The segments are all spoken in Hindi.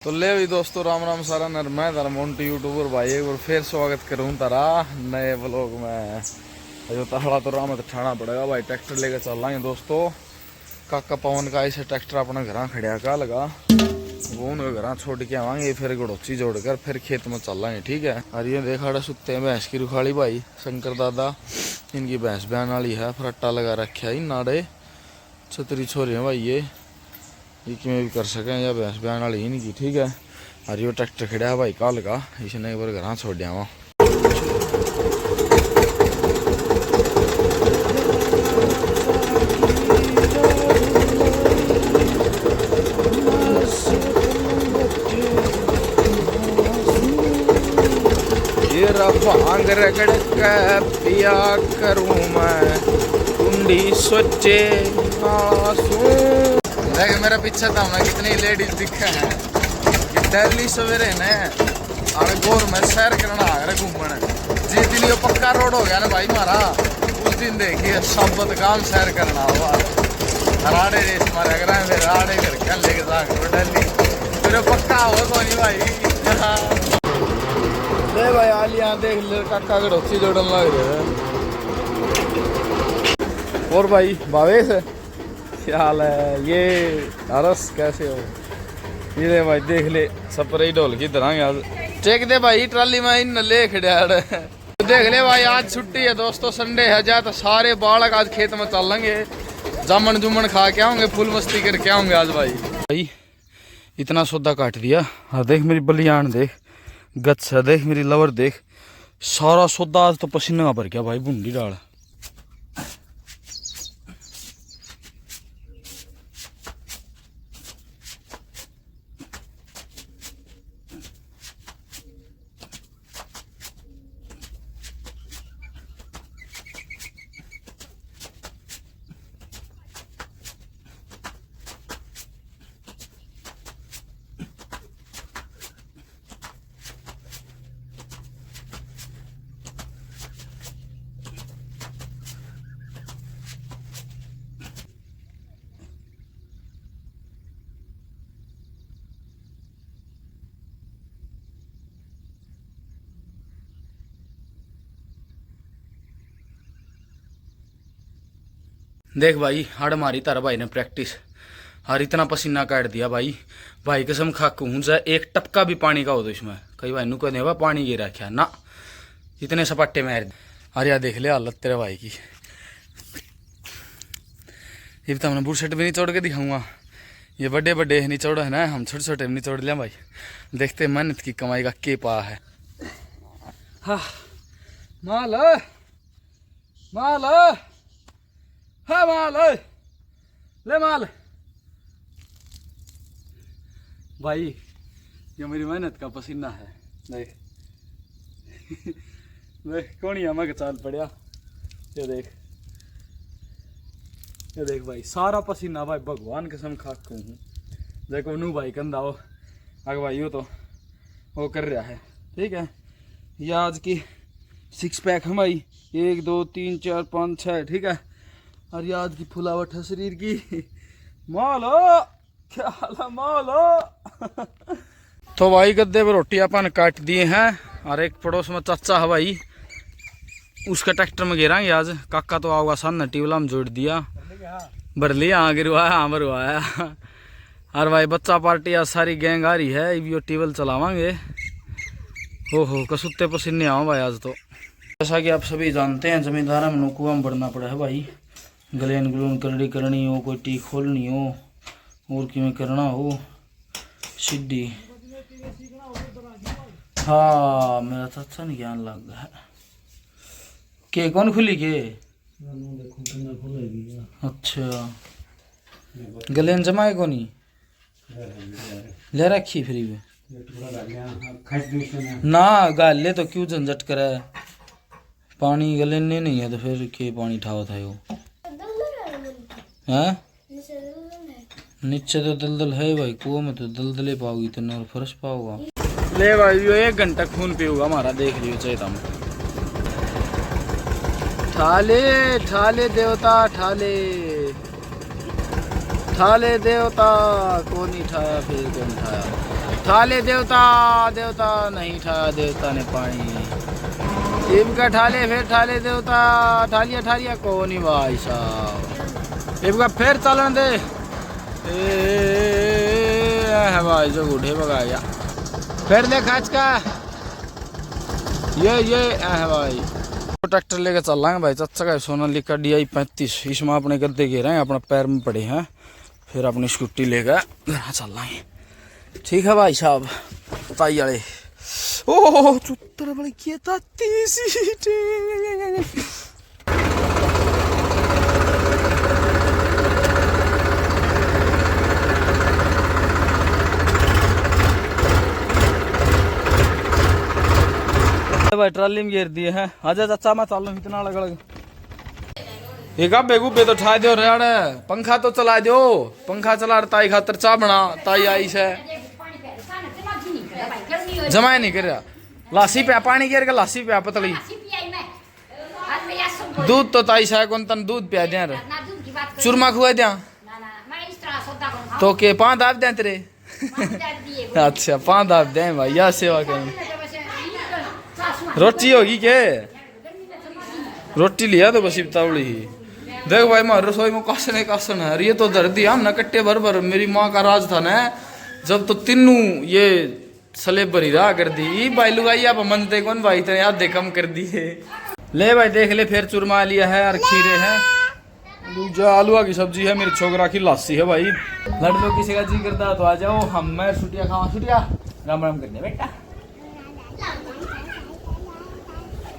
तो ले भी दोस्तों राम राम सारा नर मैं तारा मोन्टी यूट्यूबर भाई एक बार फिर स्वागत करूँ तारा नए व्लॉग में। जो तहड़ा तो राम ठाना पड़ेगा भाई, ट्रैक्टर लेकर चल रहे हैं दोस्तों। काका पवन का ऐसे ट्रैक्टर अपना घर खड़िया का लगा वो उनका घर छोड़ के आवांगे, फिर गड़ोची जोड़कर फिर खेत में चल रहे हैं। ठीक है। और ये देखा सुत्ते हैं भैंस की रुखाड़ी भाई शंकर दादा, इनकी भैंस बहन वाली है, फरट्टा लगा रखा है नाड़े छतरी छोरे हैं भाई ये किमें भी कर सकें या भैंस बहन वाली ही नहीं की। ठीक है। और ये ट्रैक्टर खड़ा है भाई कल का, इसने एक बार घर छोड़ दिया वहाँ। ये भांग रगड़ के पिया करूँ मैं कुंडी सोचे आंसू। देख मेरा पीछे था मैं कितनी लेडीज दिखे हैं डेली सवेरे ने और गोर में सैर करना आ रहा घूमने। जिस दिन ये पक्का रोड हो गया ना भाई हमारा, उस दिन देखिए सबत काम सैर करना हुआ राड़े रेस मारे अगर फिर राड़े करके लेके जा डेली फिर पक्का हो तो नहीं भाई। दे भाई आलिया देख ले काका गड़ोची जोड़न लग रहे हैं। और भाई भावेश क्या हाल है? ये अरस कैसे हो? ये भाई देख ले सपरे ढोल की तरह आज चेक दे भाई ट्राली में इन ले खड़ा देख ले भाई। आज छुट्टी है दोस्तों, संडे है जा तो सारे बालक आज खेत में चल लेंगे, जामन जुमन खा के आओगे, फुल मस्ती करके आओगे आज भाई। इतना सौदा काट दिया। हाँ देख मेरी बलियान देख, गच्छ देख मेरी लवर देख, सारा सौदा आज तो पसीना भर गया भाई भुंडी डाल। देख भाई हड़ मारी तारा भाई ने प्रैक्टिस, और इतना पसीना काट दिया भाई। भाई कसम खा कहूँ जाए एक टपका भी पानी का हो तो इसमें कई भाई नु कहने हुआ पानी गिर रखा ना, इतने सपाटे मार। अरे यार देख ले हालत तेरे भाई की। ये तो हमने बुरशट भी नहीं चोड़ के दिखाऊंगा, ये बड़े बड़े निचोड़ है ना, हम छोटे छोटे निचोड़ लिया भाई। देखते मेहनत की कमाई का के पा है। हाँ माल माल हाँ माल ले माल भाई, ये मेरी मेहनत का पसीना है। देख देख कौन ही हमें चाल पड़ा, ये देख भाई सारा पसीना भाई भगवान कसम खाक को हूँ। देखो नू भाई कंधा हो आगे भाई वो तो वो कर रहा है। ठीक है। ये आज की 6 पैक है भाई, 1 2 3 4 5 6। ठीक है। और ये आज की फुलावट है शरीर की। मालो क्या हाल है मालो। तो भाई गद्दे पर रोटी अपन काट दिए हैं, और एक पड़ोस में चाचा है भाई उसका ट्रैक्टर में गिराएंगे आज। काका तो आओगा सन टीवला में जोड़ दिया भर लिया, हाँ गिरवाया हाँ भरवाया। और भाई बच्चा पार्टी आज सारी गैंग आ रही है, ये टेबल चलावांगे। हो कसुत्ते पसीने आओ भाई आज तो। जैसा कि आप सभी जानते हैं जमींदारा में नुकुआ में बढ़ना पड़ा है भाई, गलेन गुलन करनी करनी हो, कोई टी खोलनी हो और कि करना हो सीधी। हाँ मेरा तो अच्छा नहीं ज्ञान लग गया है। के कौन खुली के? अच्छा गलेन जमाए को नहीं ले रखी फ्री में ना गाले तो क्यों झंझट करे, पानी गले नहीं है तो फिर के पानी ठाओ था वो है। नीचे तो दलदल है भाई, कुओं में तो दलदले पाओगी तो और फर्श पाओगा। ले भाई यो 1 घंटा खून पीऊंगा हमारा, देख लियो चाहिए था। ठाले ठाले देवता ठाले ठाले देवता को नहीं ठाया फिर कौन ठाया। ठाले देवता, देवता नहीं ठा, देवता ने पानी इनका ठाले, फिर ठाले देवता, ठालिया ठालिया को नहीं भाई साहब, इनका फिर चलन दे है भाई, जो बूढ़े भगा गया, फिर ले खाच का ये है भाई। ट्रैक्टर लेके चल रहे हैं भाई, चाचा का सोनालिका DI 35, इसमें अपने गद्दे गिरे हैं, अपना पैर में पड़े हैं, फिर अपनी स्कूटी लेकर चल रहे हैं। ठीक है भाई साहब, ताई वाले ओह चुत्तर बड़ी किया सीट भाई, ट्राली में घेर दिए हैं। आजा चाचा मैं चल इतना अलग अलग एक बेगूबे तो ठा दो यार, पंखा तो चला दो, पंखा चला ताई खातर चाह बना, ताई आई से जमा नहीं कर रहा, लासी पे पानी गिर के लासी पे पतली, दूध तो ताई शायद कौन तन दूध पिया दे, चूरमा खुआ दिया तो के 5 दाब दे तेरे अच्छा 5 दाब दे भाई, या सेवा कर। रोटी होगी के, रोटी लिया तो बस तावड़ी ही देख भाई, मैं रसोई में कासन है, ये तो धर दिया हम ना कट्टे भर भर, मेरी माँ का राज था ना, जब तो तीनों ये सलेब भरी रहा कर दी भाई, लुगाई आप मनते कौन भाई, तेरे आधे कम कर दिए। ले भाई देख ले, फिर चूरमा लिया है और खीरे हैं, दूजा आलूआ की सब्जी है, मेरी छोकरा की लासी है भाई। लड़ लो किसी का जी करता तो आ जाओ, हम मैं छुट्टियाँ खावा, छुट्टियाँ राम राम करने बेटा।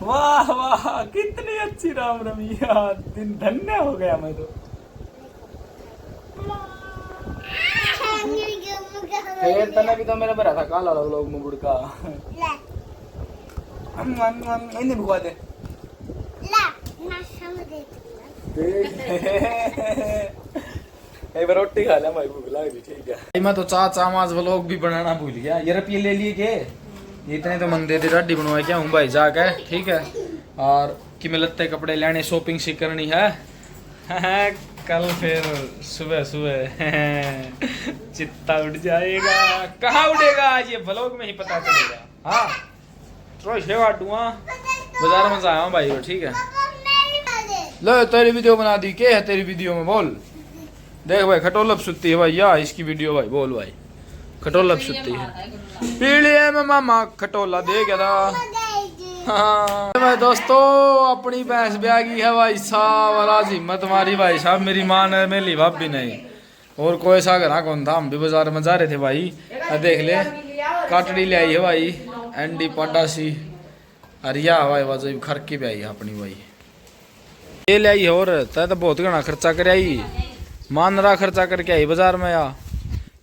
वाह वाह कितनी अच्छी राम रमिया, दिन धन्य हो गया मैं तो। फिर तने भी तो मेरा भरा था काला लोग मुबुड़ का, इन्हें भुआ दे एक बार रोटी खा लिया भाई, भूख लग गई। ठीक है मैं तो चाचा माज व्लॉग भी बनाना भूल गया, ये रुपये ले लिए के इतने तो मंदे दे रड्डी बनवा क्या हूँ भाई जाकर। ठीक है और कि मैं लत्ते कपड़े लेने, शॉपिंग सी करनी है कल, फिर सुबह सुबह चित्ता उड़ जाएगा, कहाँ उड़ेगा ये व्लॉग में ही पता चलेगा। हाँ तो सेवा डुआ बाजार में आया हूँ भाई वो। ठीक है लो तेरी वीडियो बना दी, क्या है तेरी वीडियो में बोल, देख भाई खटोलब सुत्ती है भाई, या इसकी वीडियो भाई बोल भाई, खटोलब सुत्ती है पीड़िए में मामा खटोला दे गया था। हाँ भाई दोस्तों अपनी भैंस ब्यागी है भाई साहब, राज हिम्मत मारी भाई साहब, मेरी माँ ने मेरी भाभी नहीं, और कोई सा घरा कौन था, हम भी बाजार में जा रहे थे भाई, देख ले काटड़ी ले आई है भाई, एंडी पाडासी अरिया भाई वाजो खरकी पे आई है अपनी भाई, ये ले आई, और तय तो बहुत घना खर्चा कर आई, मान रहा खर्चा करके आई बाजार में, या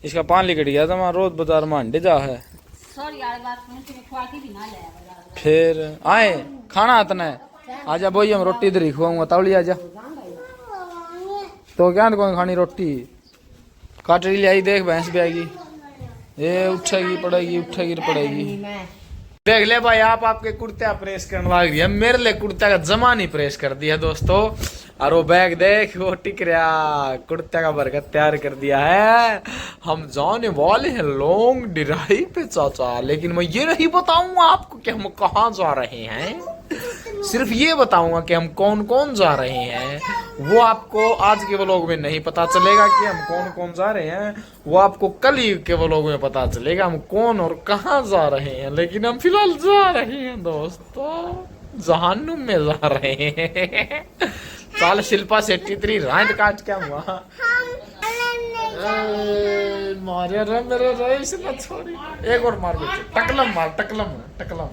इसका पान लिकट गया था, रोज बाजार में अंडे जा है, फिर आए खाना इतना आजा बोई, हम रोटी इधर ही खुआऊंगा, तावली आजा तो क्या कौन खानी रोटी, काटरी ले आई, देख भैंस भी आएगी, ये उठेगी पड़ेगी, उठेगी पड़ेगी, देख ले भाई आप आपके कुर्ते प्रेस करने लग रही है, मेरे लिए कुर्ते का जमा नहीं प्रेस कर दिया दोस्तों, और वो बैग देख वो टिक रहा, कुर्ते का बरकत तैयार कर दिया है। हम जाने वाले हैं लॉन्ग ड्राइव पे चाचा, लेकिन मैं ये नहीं बताऊंगा आपको कि हम कहाँ जा रहे हैं, सिर्फ ये बताऊंगा कि हम कौन कौन जा रहे हैं, वो आपको आज के व्लॉग में नहीं पता चलेगा कि हम कौन कौन जा रहे हैं, वो आपको कल ही के व्लॉग में पता चलेगा हम कौन और कहाँ जा रहे हैं, लेकिन हम फिलहाल जा रहे हैं दोस्तों, जहन्नुम में जा रहे हैं। चाल शिल्पा शेट्टी तेरी रात काट क्या हुआ, मारे रे मेरे रईस ना छोड़ी, एक और मार बेटे, टकलम मार, टकलम टकलम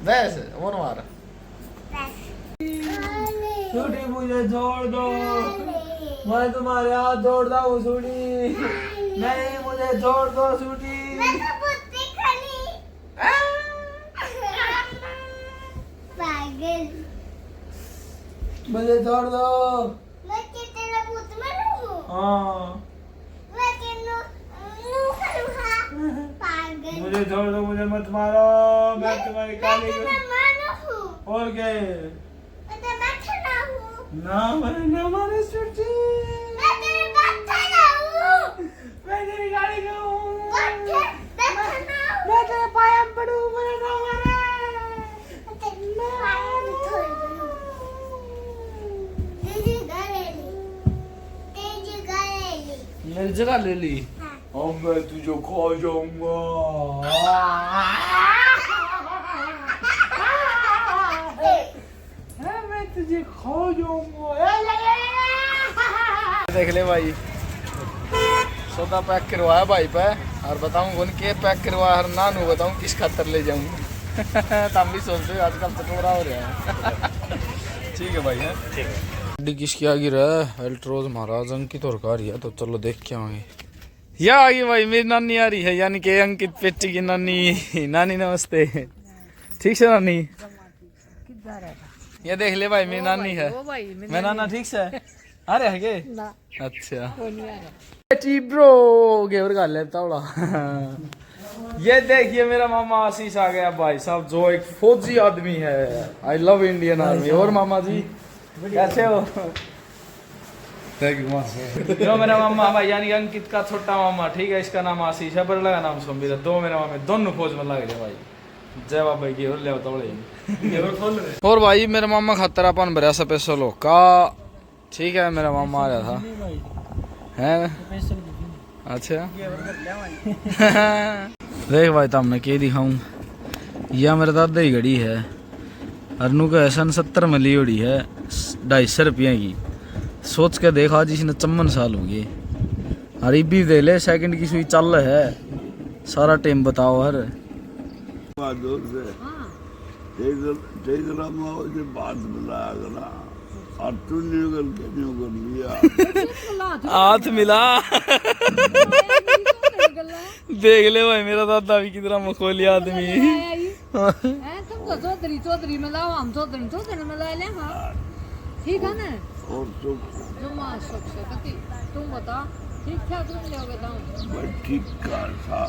वैसे और मार, छुट्टी मुझे छोड़ दो, मैं तुम्हारे हाथ जोड़ता हूँ छुट्टी, नहीं मुझे छोड़ दो छुट्टी, मुझे छोड़ दो, मैं तेरा भूत बनूं, हाँ मुझे छोड़ दो, मुझे मत मारो, मैं तुम्हारी काली और क्या ना मैंने ना मारे छुट्टी, मैं तेरी गाड़ी का हूँ, जगह ले ली और मैं तुझे खा जाऊंगा। मैं तुझे खा जाऊंगा। देख ले भाई सौदा पैक करवाया भाई पे और बताऊं कौन के पैक करवाया हर नानू बताऊं किस खातर ले जाऊं। तुम भी सोचते हो आजकल तो टोरा हो रहा है। ठीक है भाई है ठीक है। गाड़ी किसकी आ गई रहा है अल्ट्रोज महाराज अंकित और कार है तो चलो देख के आएंगे। या आ गई भाई मेरी नानी आ रही है यानी कि अंकित पेटी की नानी। नानी नमस्ते। ठीक से नानी ये देख ले भाई मेरी नानी है। मैं नाना ठीक से अरे है के अच्छा बेटी ब्रो गेवर का लेता बड़ा। ये देखिए मेरा मामा आशीष आ गया भाई साहब जो एक फौजी आदमी है। I love Indian army. और मामा जी कैसे हो? जो मेरा मामा भाई यानी अंकित का छोटा मामा ठीक है इसका नाम आशीष है बड़ा का नाम सोमी। दो मेरा मामे दोनों फौज में लग रहे भाई। जय बाबा की और ले तो और भाई मेरा मामा खातर अपन भरा स्पेशल हो का ठीक है। मेरा मामा आ रहा था है अच्छा। देख भाई तुमने क्या दिखाऊं यह मेरे दादा की घड़ी है अरनू का सन 70 में ली उड़ी है 250 रुपये की। सोच के देखा आज इसने 54 साल हो गए। अरे भी दे ले सेकंड की सुई चल है सारा टाइम बताओ हर हाथ मिला। देख ले भाई मेरा दादा भी कितना मखौली आदमी चौधरी चौधरी में लाओ हम चौधरी चौधरी में ला लें ठीक है ना। और तुम बताओ ठीक ठाक तुम लोगे ठीक है। हाँ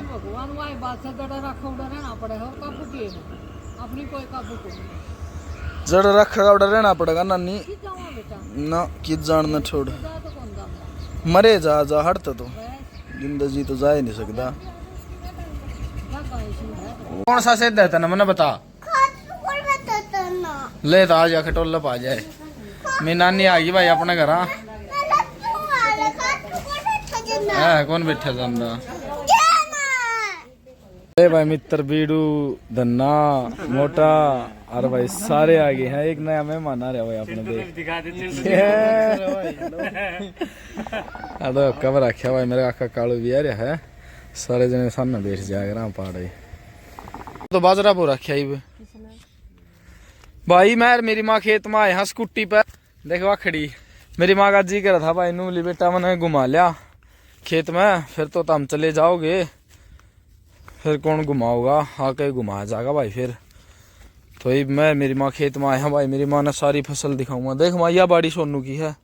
भगवान वाई बात से जड़ा रखा उड़ा रहना पड़े हो काबू के अपनी कोई काबू को जड़ा रखा उड़ा रहना पड़ेगा नानी ना किस जानना छोड़ मरे जा जा हटता तो जिंदगी तो जा ही नहीं सकता। कौन सा सिद्ध है ना मैंने बता ले तो आज खटोला पा जाए। मेरी नानी आ गई भाई अपने घर है कौन बैठा जाना भाई मित्र बीड़ू धन्ना मोटा और भाई सारे आ गए हैं। एक नया मेहमान आ रहा है भाई अपने देख कवर रखा भाई मेरे काका कालू भी आ रहा है। सारे जने सामने बैठ जाएगा पहाड़ तो बाजरा पो रखा ही भाई। मैं मेरी माँ खेत में आए हाँ स्कूटी पर देखवा खड़ी। मेरी माँ का जी कर था भाई नूली बेटा मैंने घुमा लिया खेत में फिर तो तुम चले जाओगे फिर कौन घुमाओगा आके घुमाया जाएगा भाई फिर तो ये मैं मेरी माँ खेत में आया भाई। मेरी माँ ने सारी फसल दिखाऊंगा। देख माँ यह बाड़ी सोनू की है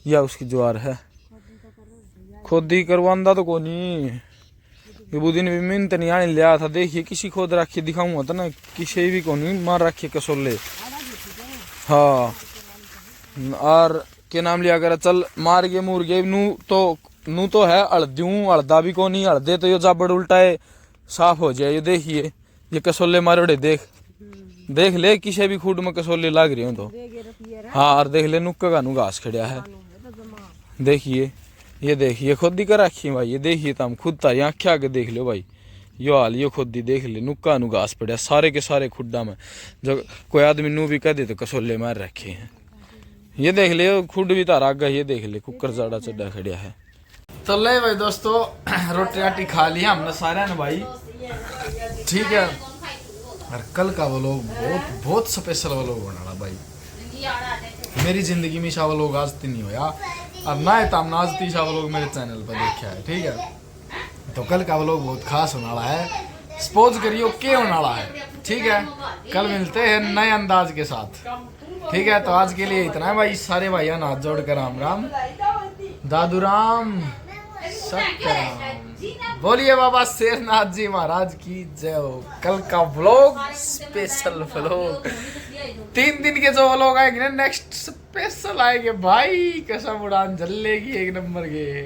या उसकी ज्वार है खुद ही करवांदा तो कौन ये वो दिन भी मिनत नहीं आने लिया था। देखिए किसी खोद रखी दिखाऊंगा तो ना किसी भी कौन मार रखिए कसोले हाँ और के नाम लिया कर चल मार गए मुर गए नू तो है हल्द्यू हल्दा भी कौन हल्दे तो ये जाबड़ उल्टा है साफ हो जाए। ये देखिए ये कसोले मारोड़े देख ले किसी भी खूड में कसोले लाग रही हो तो हाँ और देख ले नुक्का का नु घास खड़ा है। देखिए ये देखिए खुद ही कर रखी भाई। ये देखिए तुम खुद तारी आँखें आके देख लो भाई। यो हाल यो खुद ही देख ले नुक्का नु घास पड़ा सारे के सारे खुड्डा में। जब कोई आदमी नू भी कह दे तो कसोले मार रखे हैं। ये देख ले खुड भी तारा आगा ये देख ले कुकर जाड़ा चड्डा खड़ा है। तो ले भाई दोस्तों रोटी राटी खा लिया हमने सारे ने भाई ठीक है। और कल का वो लोग बहुत स्पेशल वो लोग होना भाई। मेरी जिंदगी में शाव लोग आज नहीं होया और ना ही तम आज ती शाव लोग मेरे चैनल पर देखा है ठीक है। तो कल का वो लोग बहुत खास होने वाला है। सपोज करियो के होने वाला है ठीक है। कल मिलते हैं नए अंदाज के साथ ठीक है। तो आज के लिए इतना है भाई। सारे भाइयों ने हाथ जोड़ कर राम राम दादू राम सत्यराम बोलिए बाबा शेरनाथ जी महाराज की जय हो। कल का व्लॉग स्पेशल व्लॉग 3 दिन के जो व्लॉग आएंगे ना नेक्स्ट स्पेशल आएंगे भाई। कसम उड़ान जलेगी एक नंबर के।